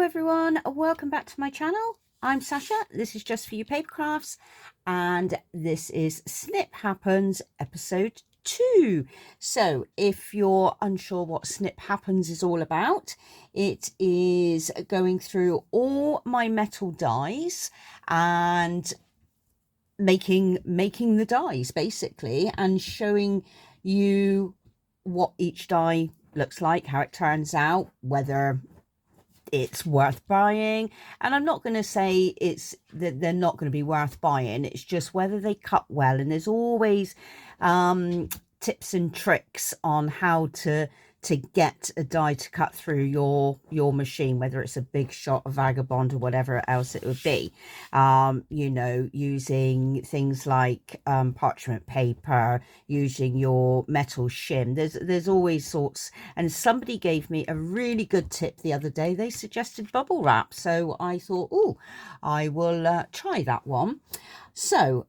everyone, welcome back to my channel. I'm Sasha, this is Just For You Paper Crafts, and this is Snip Happens episode 2. So if you're unsure what Snip Happens is all about, it is going through all my metal dies and making the dies basically, and showing you what each die looks like, how it turns out, whether it's worth buying. And I'm not going to say it's that they're not going to be worth buying, it's just whether they cut well. And there's always tips and tricks on how to get a die to cut through your machine, whether it's a Big Shot, a Vagabond, or whatever else it would be. You know, using things like parchment paper, using your metal shim. There's always sorts. And somebody gave me a really good tip the other day. They suggested bubble wrap, so I thought, oh, I will try that one. So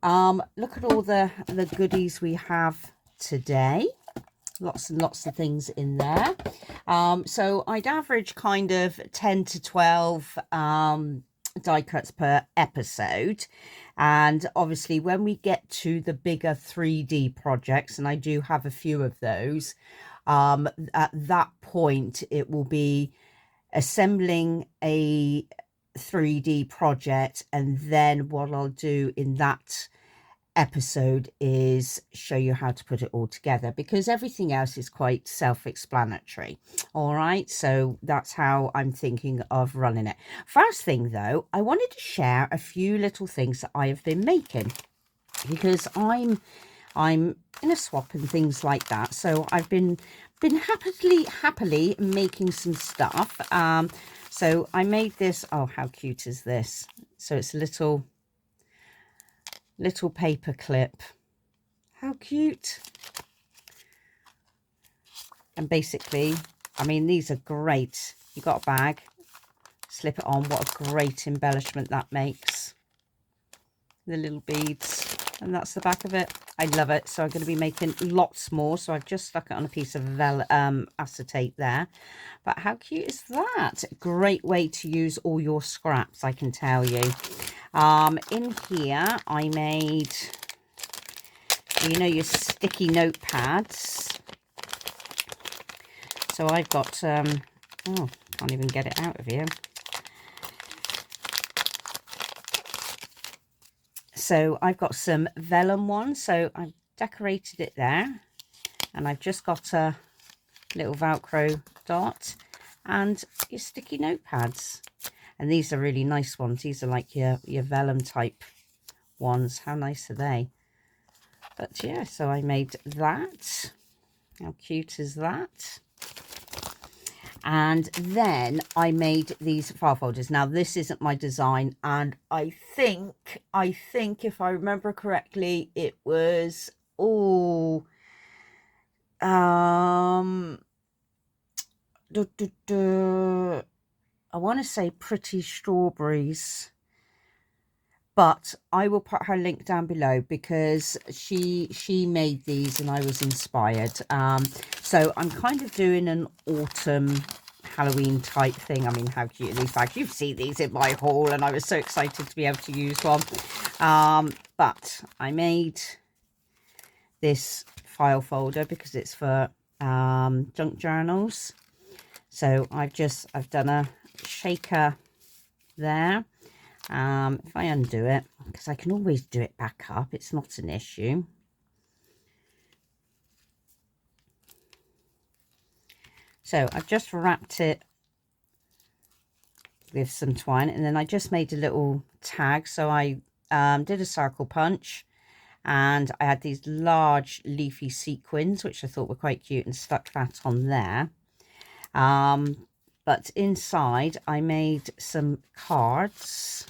look at all the goodies we have today. Lots and lots of things in there. So I'd average kind of 10 to 12 die cuts per episode. And obviously when we get to the bigger 3D projects, and I do have a few of those, at that point it will be assembling a 3D project, and then what I'll do in that episode is show you how to put it all together, because everything else is quite self-explanatory. All right, so that's how I'm thinking of running it. First thing though, I wanted to share a few little things that I have been making, because I'm in a swap and things like that, so I've been happily making some stuff. So I made this. Oh, how cute is this? So it's a little paper clip. How cute. And basically, I mean, these are great. You got a bag, slip it on. What a great embellishment that makes. The little beads, and that's the back of it. I love it. So I'm going to be making lots more. So I've just stuck it on a piece of acetate there. But how cute is that? Great way to use all your scraps, I can tell you. In here I made, you know, your sticky notepads. So I've got oh, can't even get it out of here. So I've got some vellum ones, so I've decorated it there, and I've just got a little Velcro dot and your sticky notepads. And these are really nice ones. These are like your vellum type ones. How nice are they? But yeah, so I made that. How cute is that? And then I made these file folders. Now this isn't my design, and I think if I remember correctly, it was I want to say Pretty Strawberries, but I will put her link down below, because she made these and I was inspired. So I'm kind of doing an autumn Halloween type thing. I mean, how cute are these bags? You've seen these in my haul, and I was so excited to be able to use one. But I made this file folder because it's for junk journals. So I've done a shaker there. If I undo it, because I can always do it back up, it's not an issue. So I've just wrapped it with some twine, and then I just made a little tag. So I did a circle punch, and I had these large leafy sequins which I thought were quite cute, and stuck that on there. But inside I made some cards,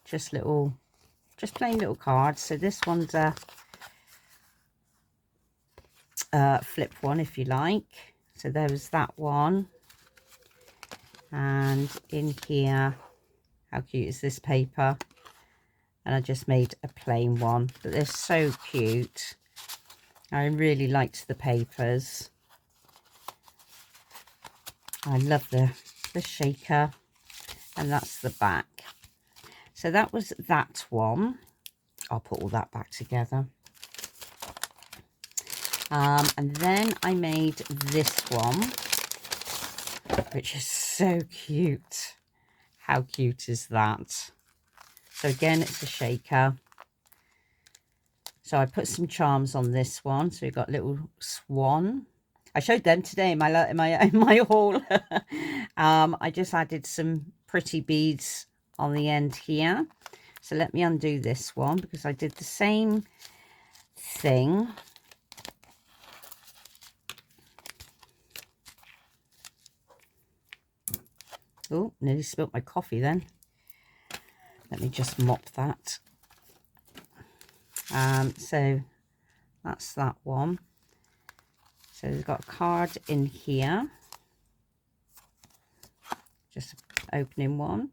just plain little cards. So this one's a flip one, if you like. So there was that one. And in here, how cute is this paper? And I just made a plain one, but they're so cute. I really liked the papers. I love the shaker. and that's the back. So that was that one. I'll put all that back together. And then I made this one, which is so cute. How cute is that? So again, it's a shaker. So I put some charms on this one. So we've got little swan. I showed them today in my haul. I just added some pretty beads on the end here. So let me undo this one because I did the same thing. Oh, nearly spilt my coffee then. Let me just mop that. So that's that one. So we've got a card in here. Just opening one.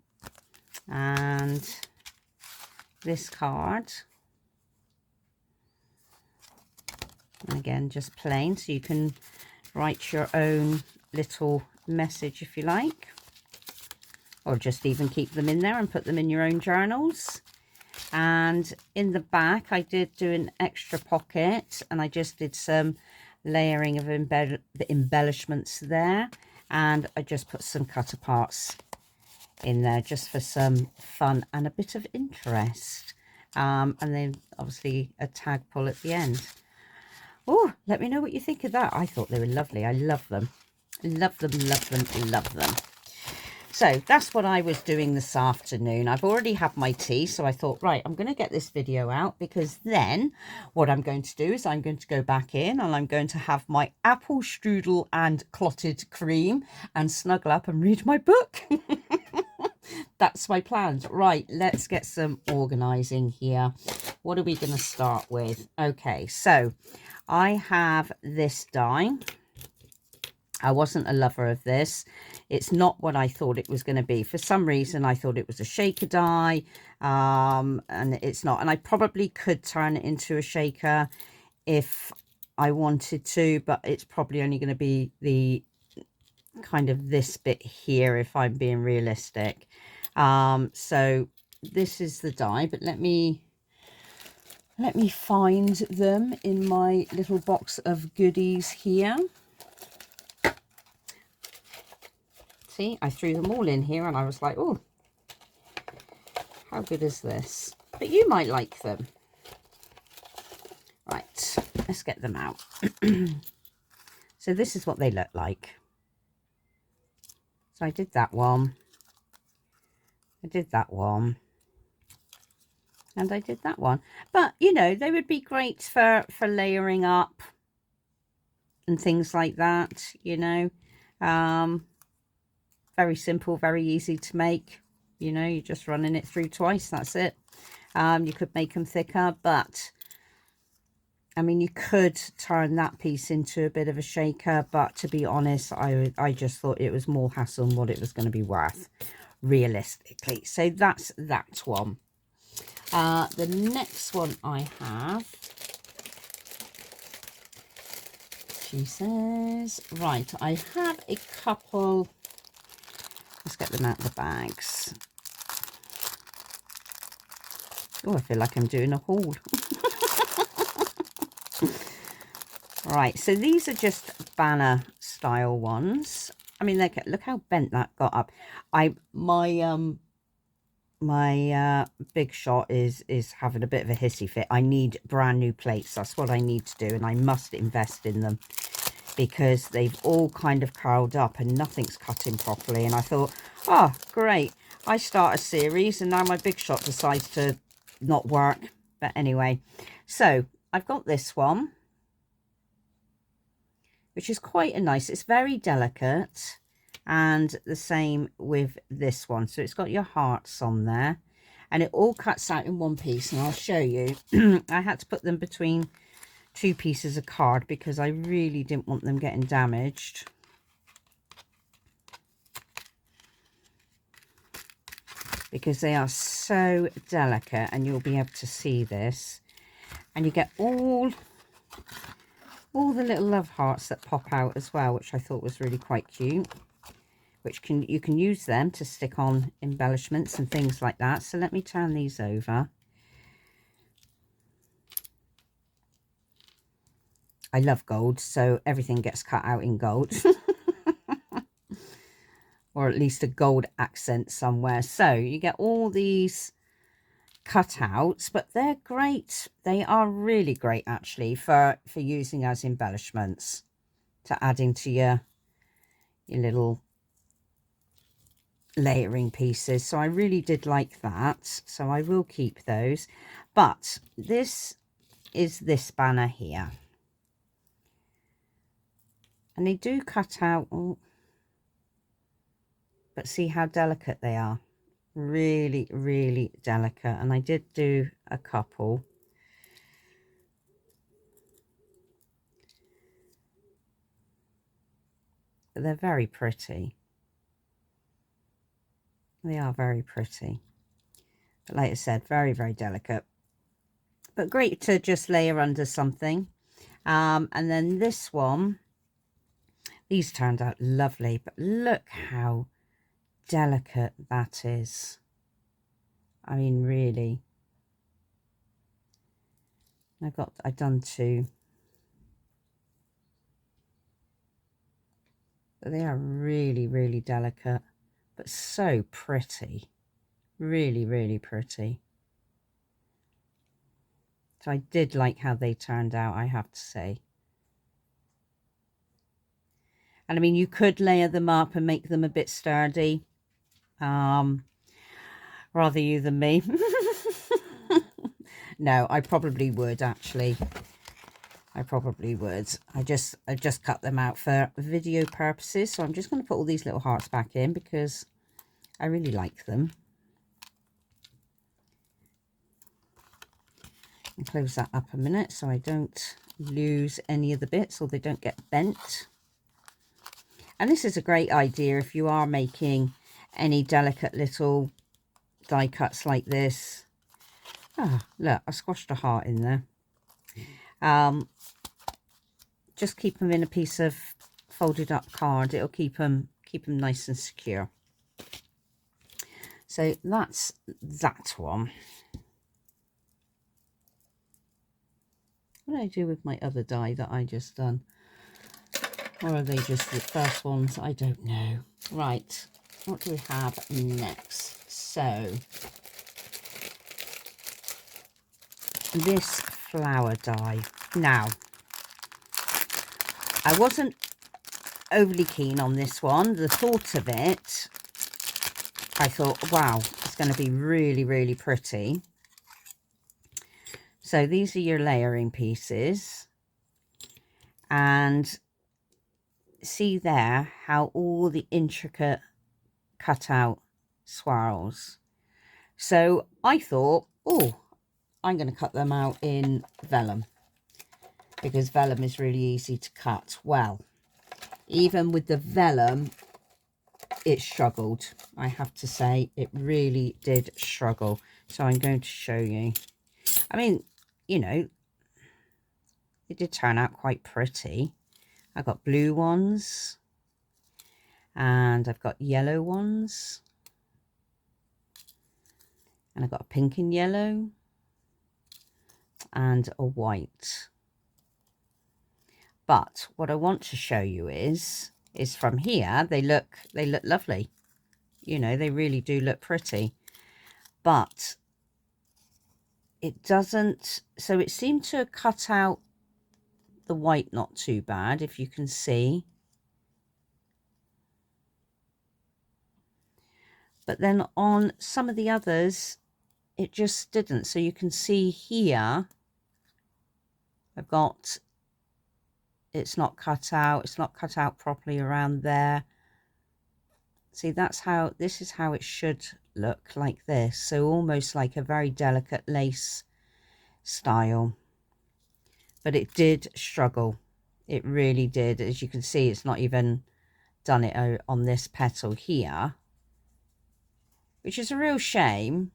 And this card. And again, just plain. So you can write your own little message if you like. Or just even keep them in there and put them in your own journals. And in the back, I did do an extra pocket. And I just did some layering of embellishments there. And I just put some cut aparts in there just for some fun and a bit of interest. And then obviously a tag pull at the end. Oh, let me know what you think of that. I thought they were lovely. I love them. Love them, love them, love them. So that's what I was doing this afternoon. I've already had my tea, so I thought, right, I'm going to get this video out because then what I'm going to do is I'm going to go back in and I'm going to have my apple strudel and clotted cream and snuggle up and read my book. That's my plans. Right, let's get some organising here. What are we going to start with? Okay, so I have this die. I wasn't a lover of this. It's not what I thought it was going to be. For some reason, I thought it was a shaker die, and it's not. And I probably could turn it into a shaker if I wanted to, but it's probably only going to be the kind of this bit here if I'm being realistic. So this is the die, but let me find them in my little box of goodies here. See, I threw them all in here and I was like, oh, how good is this? But you might like them. Right, let's get them out. So this is what they look like. So I did that one. I did that one. And I did that one. But, you know, they would be great for layering up and things like that, you know. Very simple, very easy to make. You know, you're just running it through twice. That's it. You could make them thicker, but I mean, you could turn that piece into a bit of a shaker. But to be honest, I just thought it was more hassle than what it was going to be worth, realistically. So that's that one. The next one I have, she says, right, I have a couple. Let's get them out of the bags. Oh, I feel like I'm doing a haul. Right, so these are just banner style ones. I mean, look how bent that got up. My big shot is having a bit of a hissy fit. I need brand new plates. That's what I need to do, and I must invest in them, because they've all kind of curled up and nothing's cutting properly. And I thought, oh, great. I start a series and now my big shot decides to not work. But anyway, so I've got this one, which is quite a nice, it's very delicate. And the same with this one. So it's got your hearts on there and it all cuts out in one piece. And I'll show you. I had to put them between two pieces of card because I really didn't want them getting damaged. Because they are so delicate, and you'll be able to see this. And you get all the little love hearts that pop out as well, which I thought was really quite cute. which you can use them to stick on embellishments and things like that. So let me turn these over. I love gold, so everything gets cut out in gold. Or at least a gold accent somewhere. So you get all these cutouts, but they're great. They are really great, actually, for using as embellishments, to add into your little layering pieces. So I really did like that. So I will keep those. But this is this banner here. And they do cut out, but see how delicate they are. Really, really delicate. And I did do a couple. But they're very pretty. They are very pretty. But like I said, very, very delicate. But great to just layer under something. And then this one, these turned out lovely. But look how delicate that is. I mean, really. I've done two. But they are really, really delicate. But so pretty. Really, really pretty. So I did like how they turned out, I have to say. And I mean, you could layer them up and make them a bit sturdy. Rather you than me. No, I probably would, actually. I probably would. I just cut them out for video purposes. So I'm just going to put all these little hearts back in because I really like them. And close that up a minute so I don't lose any of the bits or they don't get bent. And this is a great idea if you are making any delicate little die cuts like this. Ah, look, I squashed a heart in there. Just keep them in a piece of folded up card. It'll keep them nice and secure. So that's that one. What did I do with my other die that I just done? Or are they just the first ones? I don't know. Right, what do we have next? So this flower die. Now, I wasn't overly keen on this one. The thought of it, I thought, wow, it's going to be really, really pretty. So these are your layering pieces. And see there how all the intricate cutout swirls. So I thought, oh, I'm going to cut them out in vellum because vellum is really easy to cut. Well, even with the vellum, it struggled. I have to say, it really did struggle. So I'm going to show you. I mean, you know, it did turn out quite pretty. I got blue ones and I've got yellow ones and I've got a pink and yellow and a white. But what I want to show you is from here, they look lovely. You know, they really do look pretty. But it doesn't, so it seemed to cut out the white not too bad, if you can see. But then on some of the others, it just didn't. So you can see here, I've got, it's not cut out. It's not cut out properly around there. See, that's how, this is how it should look, like this. So almost like a very delicate lace style. But it did struggle. It really did. As you can see, it's not even done it on this petal here, which is a real shame.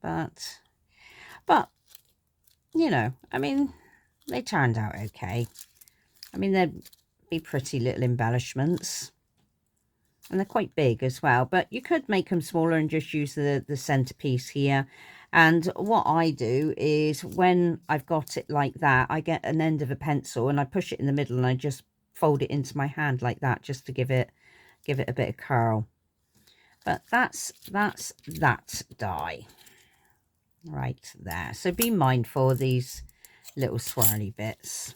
But, you know, I mean, they turned out okay. I mean, they'd be pretty little embellishments. And they're quite big as well. But you could make them smaller and just use the centerpiece here. And what I do is when I've got it like that, I get an end of a pencil and I push it in the middle and I just fold it into my hand like that, just to give it a bit of curl. But that's that die right there. So be mindful of these little swirly bits.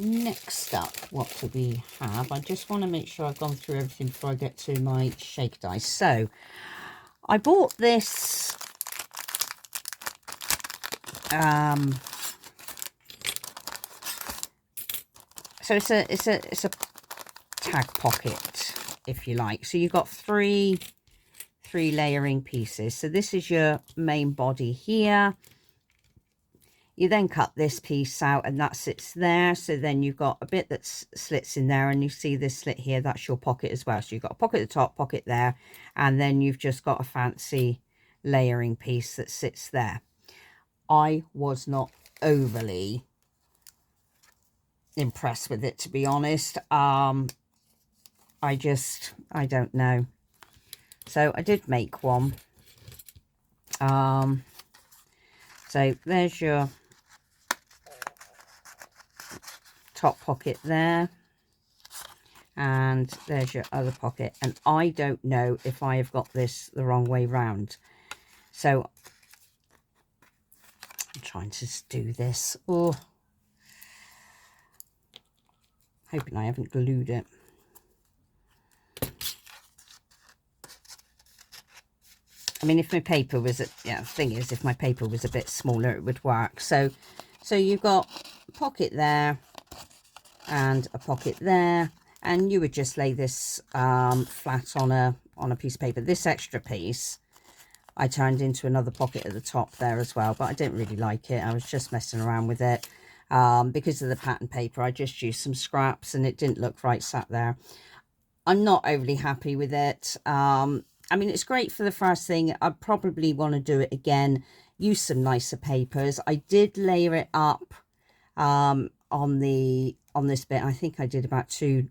Next up, what do we have? I just want to make sure I've gone through everything before I get to my shake dice. So I bought this so it's a tag pocket, if you like. So you've got three layering pieces. So this is your main body here. You then cut this piece out and that sits there. So then you've got a bit that slits in there, and you see this slit here, that's your pocket as well. So you've got a pocket at the top, pocket there, and then you've just got a fancy layering piece that sits there. I was not overly impressed with it, to be honest. I don't know. So I did make one. So there's your top pocket there, and there's your other pocket, and I don't know if I have got this the wrong way round. So I'm trying to do this. Oh, hoping I haven't glued it. I mean, if my paper was the thing is, if my paper was a bit smaller, it would work. So you've got a pocket there and a pocket there, and you would just lay this flat on a piece of paper. This extra piece I turned into another pocket at the top there as well, but I didn't really like it. I was just messing around with it because of the pattern paper. I just used some scraps and it didn't look right sat there. I'm not overly happy with it. I mean, it's great for the first thing. I probably want to do it again, use some nicer papers. I did layer it up on this bit. I think I did about two,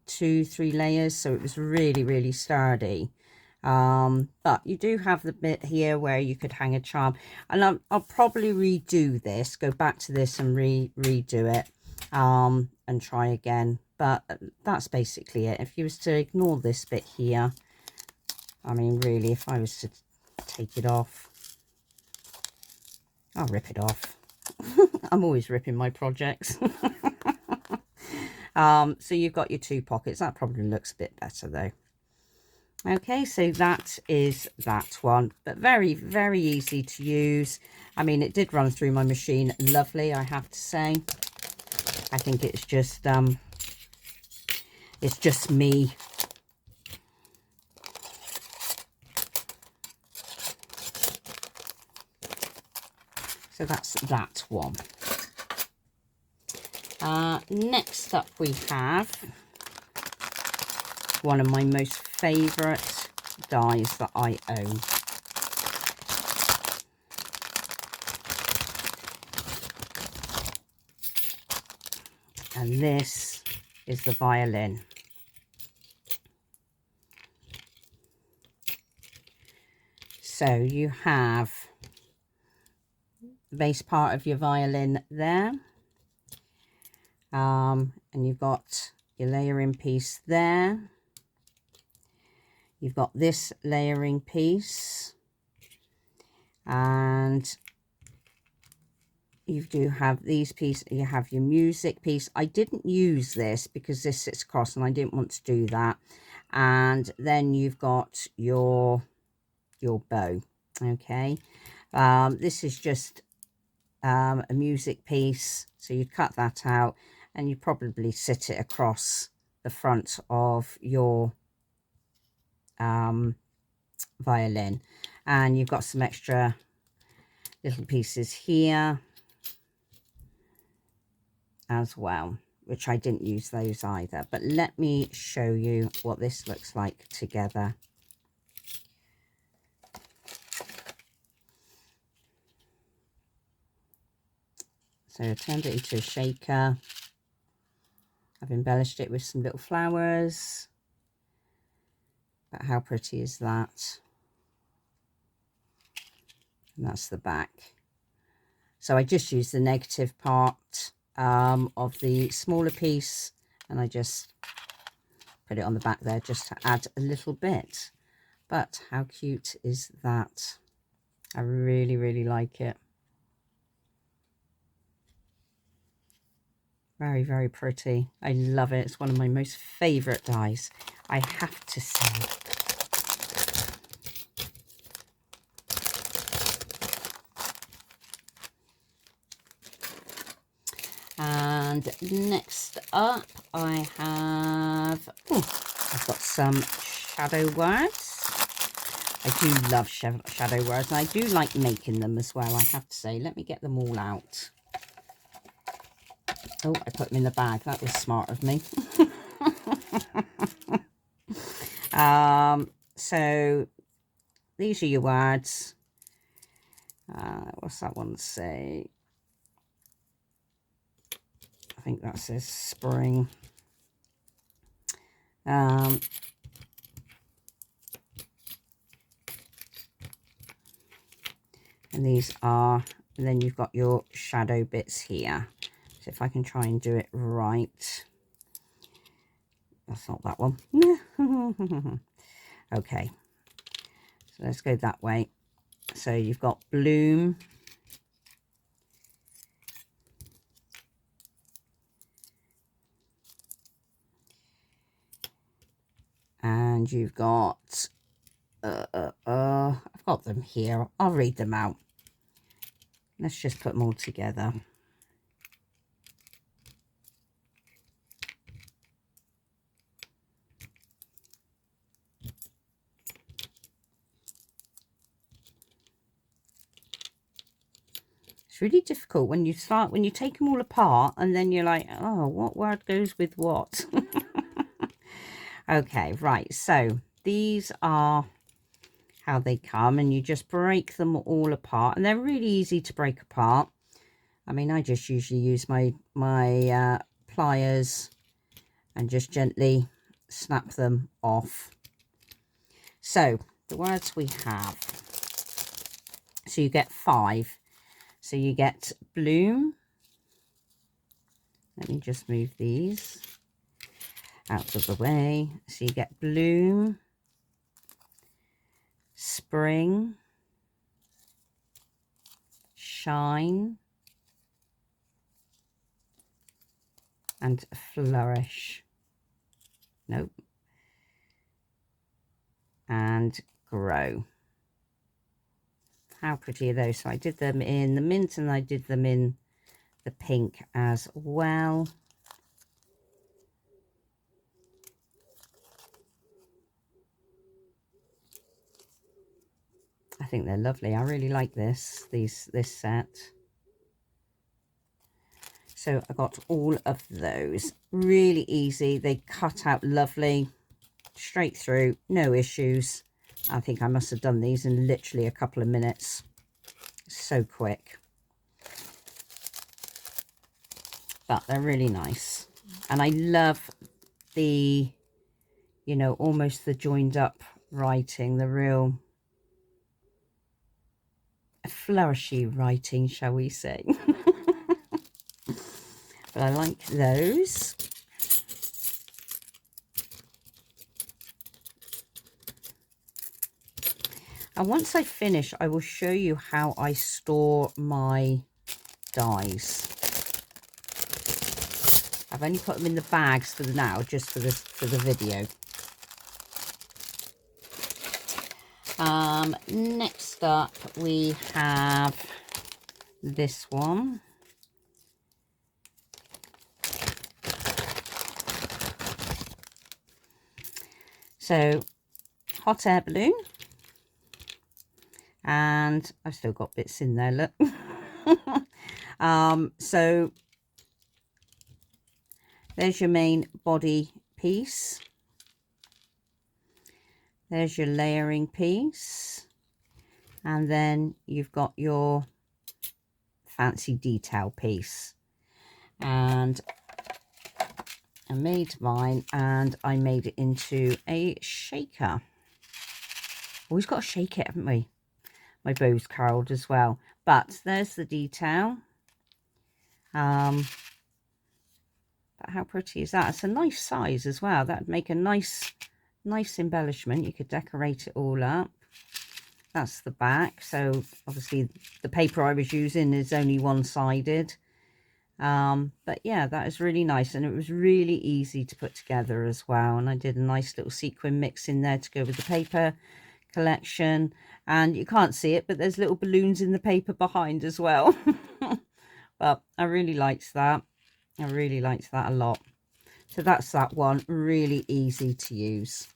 3 layers, so it was really sturdy. But you do have the bit here where you could hang a charm, and I'll probably redo this, go back to this and redo it and try again. But that's basically it. If you was to ignore this bit here, I mean, really, if I was to take it off, I'll rip it off. I'm always ripping my projects. So you've got your 2 pockets. That probably looks a bit better though. Okay, so that is that one, but very easy to use. I mean, it did run through my machine lovely, I have to say. I think it's just me. So that's that one. Next up we have one of my most favourite dies that I own. And this is the violin. So you have the base part of your violin there. And you've got your layering piece there. You've got this layering piece, and you do have these pieces. You have your music piece. I didn't use this because this sits across and I didn't want to do that. And then you've got your bow. Okay, this is just a music piece, so you cut that out and you probably sit it across the front of your violin, and you've got some extra little pieces here as well, which I didn't use those either. But let me show you what this looks like together. So I turned it into a shaker. I've embellished it with some little flowers. But how pretty is that? And that's the back. So I just used the negative part of the smaller piece, and I just put it on the back there just to add a little bit. But how cute is that? I really, really like it. Very, very pretty. I love it. It's one of my most favourite dies, I have to say. And next up I have, I've got some shadow words. I do love shadow words, and I do like making them as well, I have to say. Let me get them all out. Oh, I put them in the bag. That was smart of me. So these are your words. What's that one say? I think that says spring. And these are, and then you've got your shadow bits here. So if I can try and do it right. That's not that one. Okay. So let's go that way. So you've got bloom. And you've got, I've got them here. I'll read them out. Let's just put them all together. It's really difficult when you take them all apart and then you're like, oh, what word goes with what? Okay, right. So these are how they come, and you just break them all apart, and they're really easy to break apart. I mean, I just usually use my pliers and just gently snap them off. So the words we have, so you get 5. So you get bloom. Let me just move these out of the way. So you get bloom, spring, shine, and flourish. Nope. And grow. How pretty are those? So I did them in the mint and I did them in the pink as well. I think they're lovely. I really like this set. So I got all of those. Really easy. They cut out lovely, straight through, no issues. I think I must have done these in literally a couple of minutes. So quick. But they're really nice. And I love the, you know, almost the joined up writing, the real flourishy writing, shall we say. But I like those. And once I finish, I will show you how I store my dies. I've only put them in the bags for now, just for the video. Next up, we have this one. So, hot air balloon. And I've still got bits in there, look. So there's your main body piece. There's your layering piece. And then you've got your fancy detail piece. And I made mine, and I made it into a shaker. Always got to shake it, haven't we? My bow's curled as well. But there's the detail. But how pretty is that? It's a nice size as well. That'd make a nice embellishment. You could decorate it all up. That's the back. So obviously the paper I was using is only one-sided. But yeah, that is really nice, and it was really easy to put together as well. And I did a nice little sequin mix in there to go with the paper collection, and you can't see it, but there's little balloons in the paper behind as well. But I really liked that. I really liked that a lot. So that's that one, really easy to use.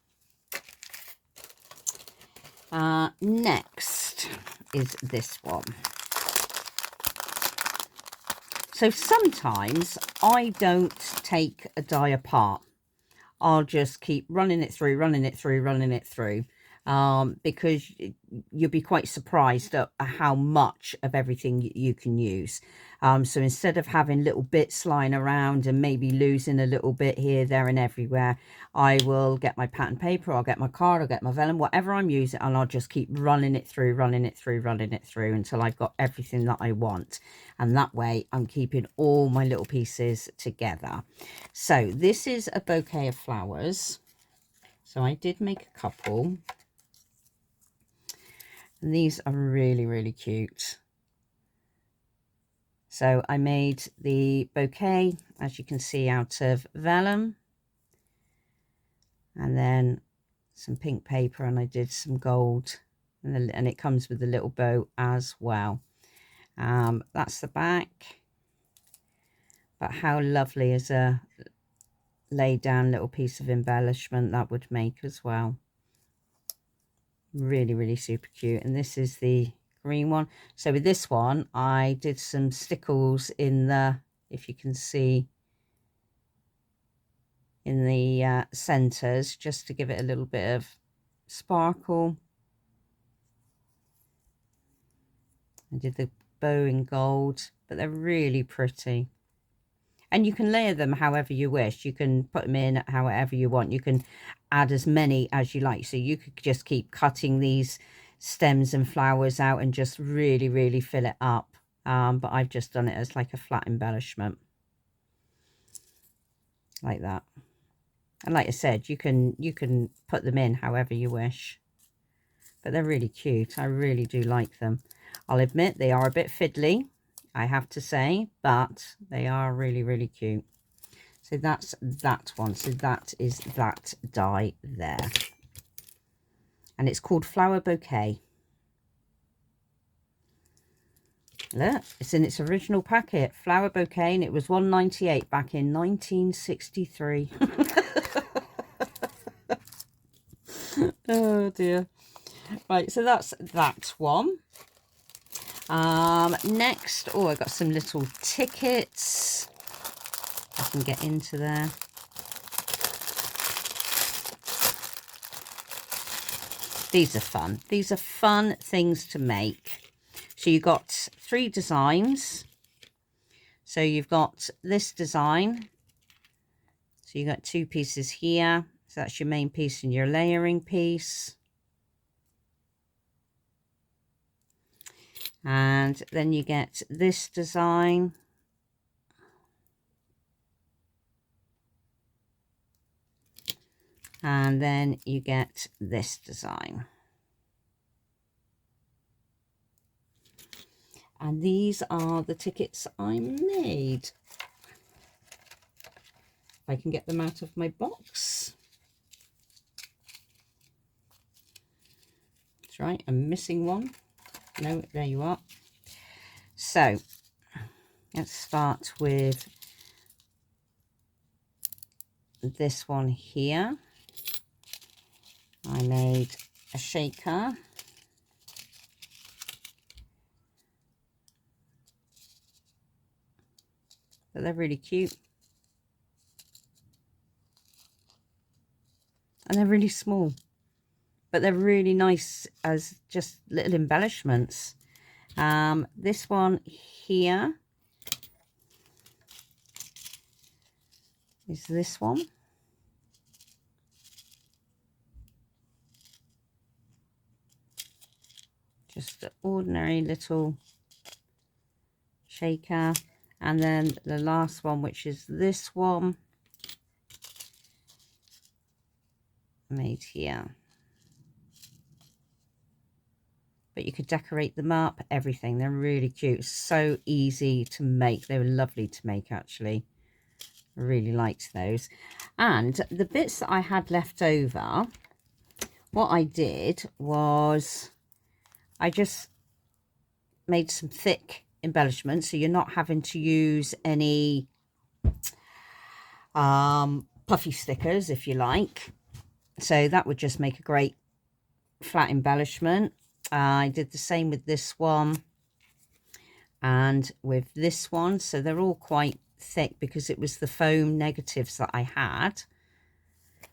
Next is this one. So sometimes I don't take a die apart. I'll just keep running it through, because you'll be quite surprised at how much of everything you can use. So instead of having little bits lying around and maybe losing a little bit here, there and everywhere, I will get my pattern paper, I'll get my card, I'll get my vellum, whatever I'm using, and I'll just keep running it through until I've got everything that I want. And that way I'm keeping all my little pieces together. So this is a bouquet of flowers. So I did make a couple. And these are really, really cute. So I made the bouquet, as you can see, out of vellum. And then some pink paper, and I did some gold. And it comes with a little bow as well. That's the back. But how lovely is a laid down little piece of embellishment that would make as well. Really, really super cute. And this is the green one. So with this one I did some stickles in the, if you can see, in the centers, just to give it a little bit of sparkle. I did the bow in gold, but they're really pretty. And you can layer them however you wish. You can put them in however you want. You can add as many as you like. So you could just keep cutting these stems and flowers out and just really, really fill it up. But I've just done it as like a flat embellishment. Like that. And like I said, you can put them in however you wish. But they're really cute. I really do like them. I'll admit they are a bit fiddly, I have to say, but they are really, really cute. So that's that one. So that is that die there. And it's called Flower Bouquet. Look, it's in its original packet, Flower Bouquet, and it was £1.98 back in 1963. Oh dear. Right, so that's that one. Next, oh, I got some little tickets. I can get into there. These are fun. These are fun things to make. So you've got 3 designs. So you've got this design. So you've got 2 pieces here. So that's your main piece and your layering piece. And then you get this design. And then you get this design. And these are the tickets I made. If I can get them out of my box. That's right, I'm missing one. No, there you are. So let's start with this one here. I made a shaker. But they're really cute. And they're really small. But they're really nice as just little embellishments. This one here is this one. Just an ordinary little shaker. And then the last one, which is this one, made here. But you could decorate them up, everything. They're really cute. So easy to make. They were lovely to make, actually. I really liked those. And the bits that I had left over, what I did was I just made some thick embellishments, so you're not having to use any puffy stickers, if you like. So that would just make a great flat embellishment. I did the same with this one and with this one, so they're all quite thick because it was the foam negatives that I had.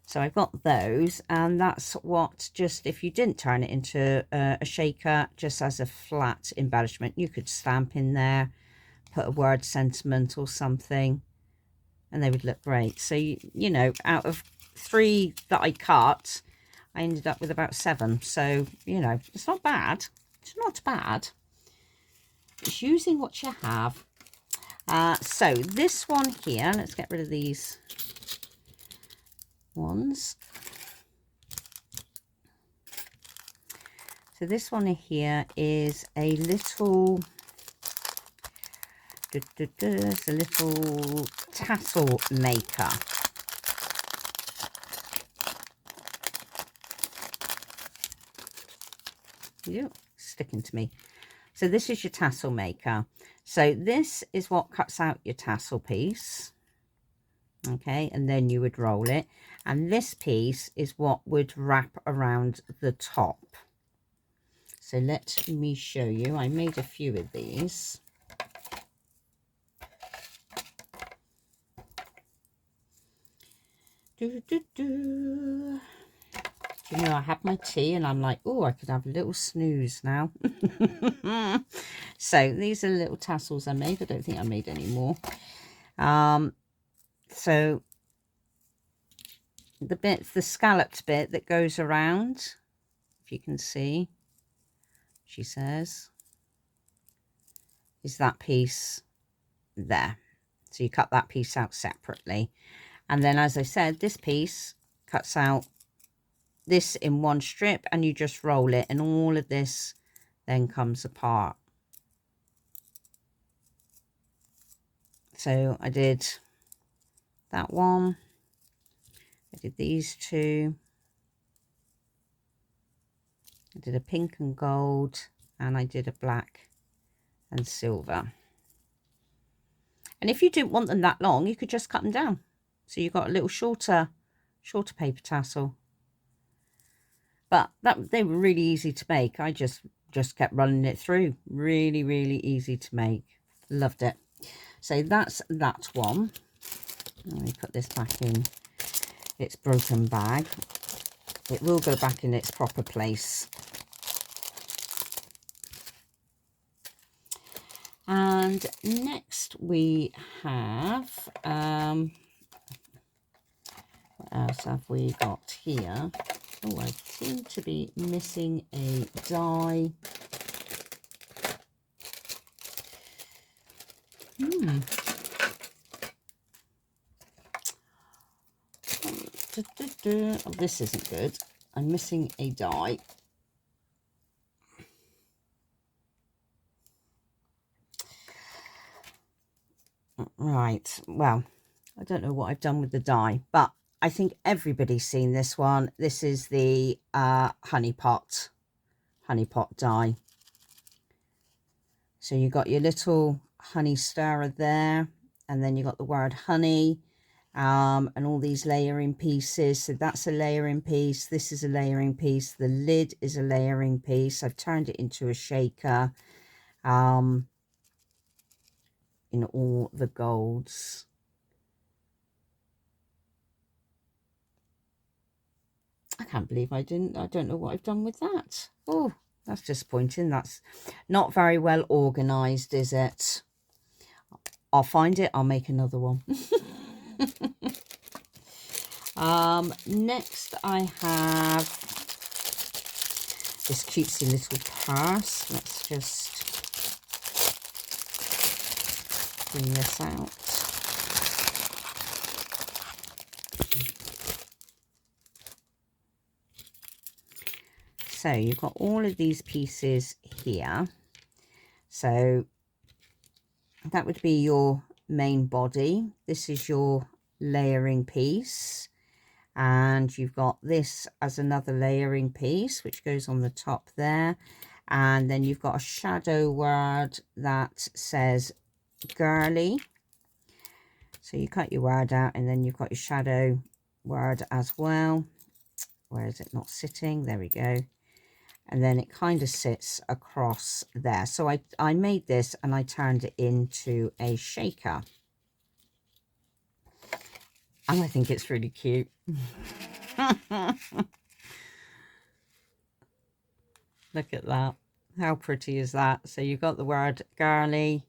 So I've got those, and that's what, just if you didn't turn it into a shaker, just as a flat embellishment, you could stamp in there, put a word sentiment or something, and they would look great. So, you know, out of 3 that I cut, I ended up with about 7. So, you know, it's not bad. It's not bad. It's using what you have. So this one here, let's get rid of these ones. So this one here is a little, it's a little tassel maker. Ew, sticking to me. So this is your tassel maker. So this is what cuts out your tassel piece. Okay, and then you would roll it. And this piece is what would wrap around the top. So let me show you. I made a few of these. Do you know, I had my tea and I'm like, oh, I could have a little snooze now. So these are little tassels I made. I don't think I made any more. So the scalloped bit that goes around, if you can see, she says, is that piece there. So you cut that piece out separately. And then, as I said, this piece cuts out this in one strip, and you just roll it, and all of this then comes apart. So I did that one, I did these 2, I did a pink and gold, and I did a black and silver. And if you didn't want them that long, you could just cut them down, so you got a little shorter paper tassel. But they were really easy to make. I just kept running it through. Really, really easy to make. Loved it. So that's that one. Let me put this back in its broken bag. It will go back in its proper place. And next we have, what else have we got here? Oh, I seem to be missing a die. Oh, this isn't good. I'm missing a die. Right, well, I don't know what I've done with the die, but I think everybody's seen this one. This is the honey pot die. So you got your little honey stirrer there, and then you got the word honey, and all these layering pieces. So that's a layering piece. This is a layering piece. The lid is a layering piece. I've turned it into a shaker in all the golds. I can't believe I don't know what I've done with that. Oh, That's disappointing. That's not very well organized, is it? I'll find it. I'll make another one. Next I have this cutesy little purse. Let's just bring this out. So you've got all of these pieces here. So that would be your main body. This is your layering piece. And you've got this as another layering piece, which goes on the top there. And then you've got a shadow word that says girly. So you cut your word out, and then you've got your shadow word as well. Where is it not sitting? There we go. And then it kind of sits across there. So I made this and I turned it into a shaker. And I think it's really cute. Look at that. How pretty is that? So you've got the word girly.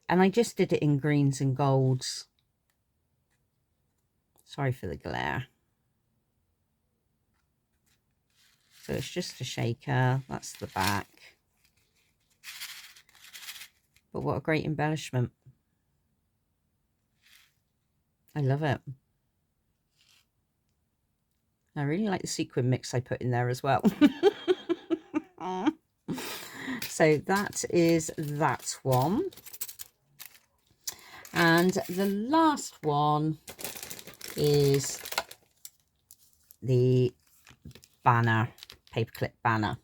And I just did it in greens and golds. Sorry for the glare. So it's just a shaker. That's the back. But what a great embellishment. I love it. I really like the sequin mix I put in there as well. So that is that one. And the last one is the banner, paperclip banner.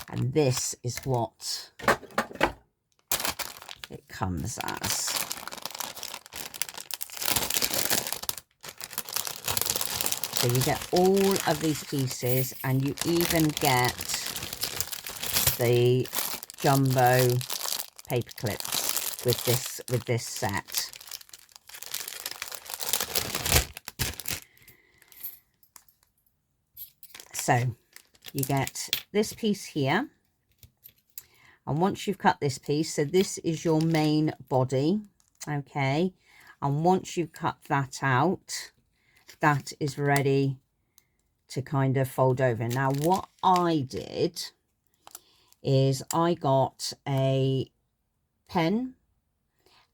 And this is what it comes as. So you get all of these pieces, and you even get the jumbo paper clips with this set. So you get this piece here, and once you've cut this piece, so this is your main body, okay, and once you cut that out, that is ready to kind of fold over. Now what I did is I got a pen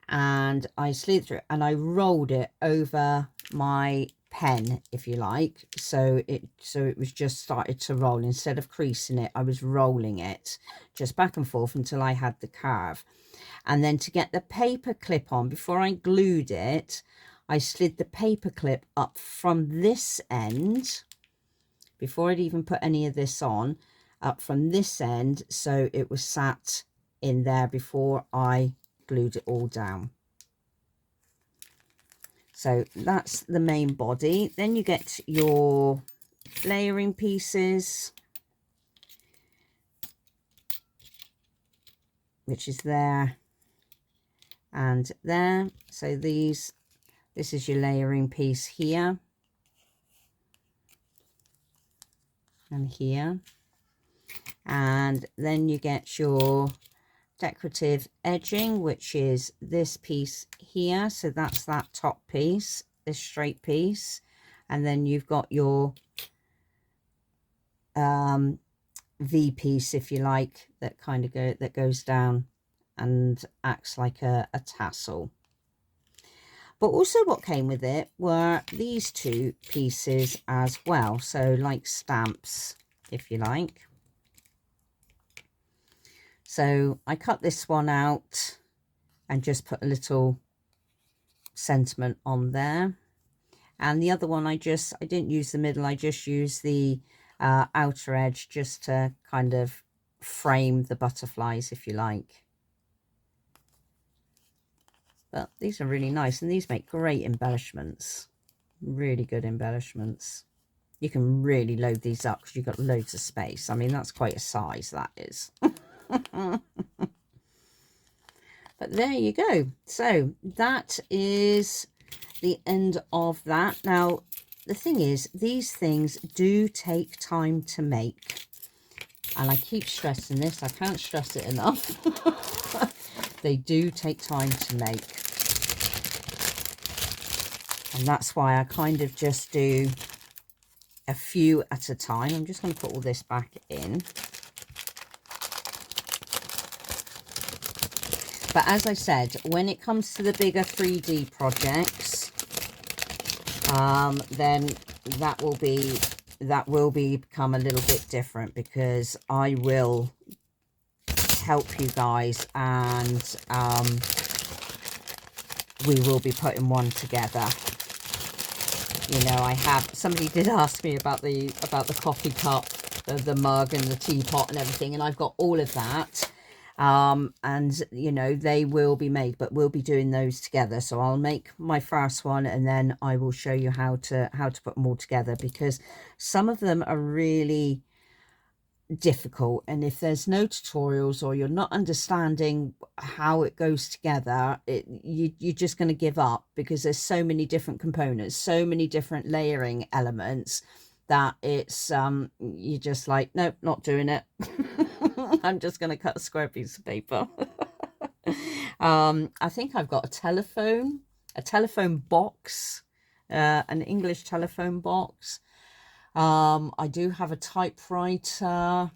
and I slid through it and I rolled it over my pen, if you like, so it was just started to roll. Instead of creasing it, I was rolling it just back and forth until I had the curve. And then to get the paper clip on, before I glued it, I slid the paper clip up from this end before I'd even put any of this on, up from this end, so it was sat in there before I glued it all down. So that's the main body. Then you get your layering pieces, which is there and there. So this is your layering piece here and here. And then you get your decorative edging, which is this piece here. So that's that top piece, this straight piece. And then you've got your V piece, if you like, that kind of goes down and acts like a tassel. But also what came with it were these two pieces as well, so like stamps, if you like. So I cut this one out and just put a little sentiment on there. And the other one, I didn't use the middle, I just used the outer edge just to kind of frame the butterflies, if you like. But these are really nice, and these make great embellishments. Really good embellishments. You can really load these up because you've got loads of space. I mean, that's quite a size, that is. But there you go. So that is the end of that. Now, the thing is, these things do take time to make. And I keep stressing this, I can't stress it enough. They do take time to make. And that's why I kind of just do a few at a time. I'm just going to put all this back in. But as I said, when it comes to the bigger 3D projects, then that will become a little bit different, because I will help you guys, and we will be putting one together. You know, I have, somebody did ask me about the coffee cup, the mug and the teapot and everything, and I've got all of that. And you know, they will be made, but we'll be doing those together. So I'll make my first one, and then I will show you how to put them all together, because some of them are really difficult, and if there's no tutorials or you're not understanding how it goes together, you're just going to give up, because there's so many different components, so many different layering elements, that it's you're just like, nope, not doing it. I'm just going to cut a square piece of paper. I think I've got a telephone box, an English telephone box. I do have a typewriter, a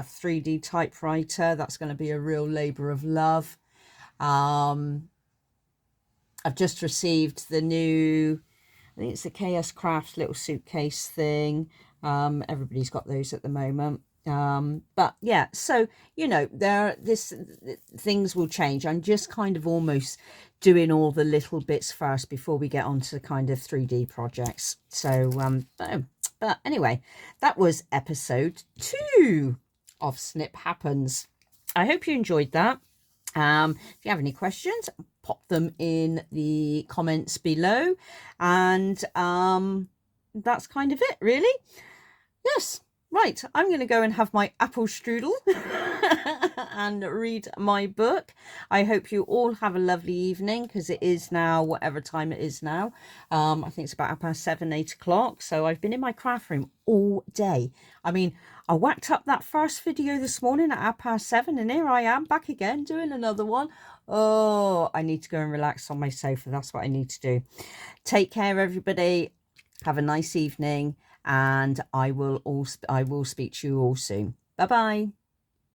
3D typewriter. That's going to be a real labor of love. I've just received the new, I think it's the KS Craft little suitcase thing. Everybody's got those at the moment. But yeah, so, you know, things will change. I'm just kind of almost doing all the little bits first before we get on to kind of 3D projects. So, but anyway, that was episode 2 of SNIP Happens. I hope you enjoyed that. If you have any questions, pop them in the comments below. And that's kind of it, really. Yes. Right, I'm going to go and have my apple strudel and read my book. I hope you all have a lovely evening, because it is now whatever time it is now. I think it's about 7:30, 8 o'clock. So I've been in my craft room all day. I mean, I whacked up that first video this morning at 7:30, and here I am back again doing another one. Oh, I need to go and relax on my sofa. That's what I need to do. Take care, everybody. Have a nice evening. And I will speak to you all soon. Bye-bye.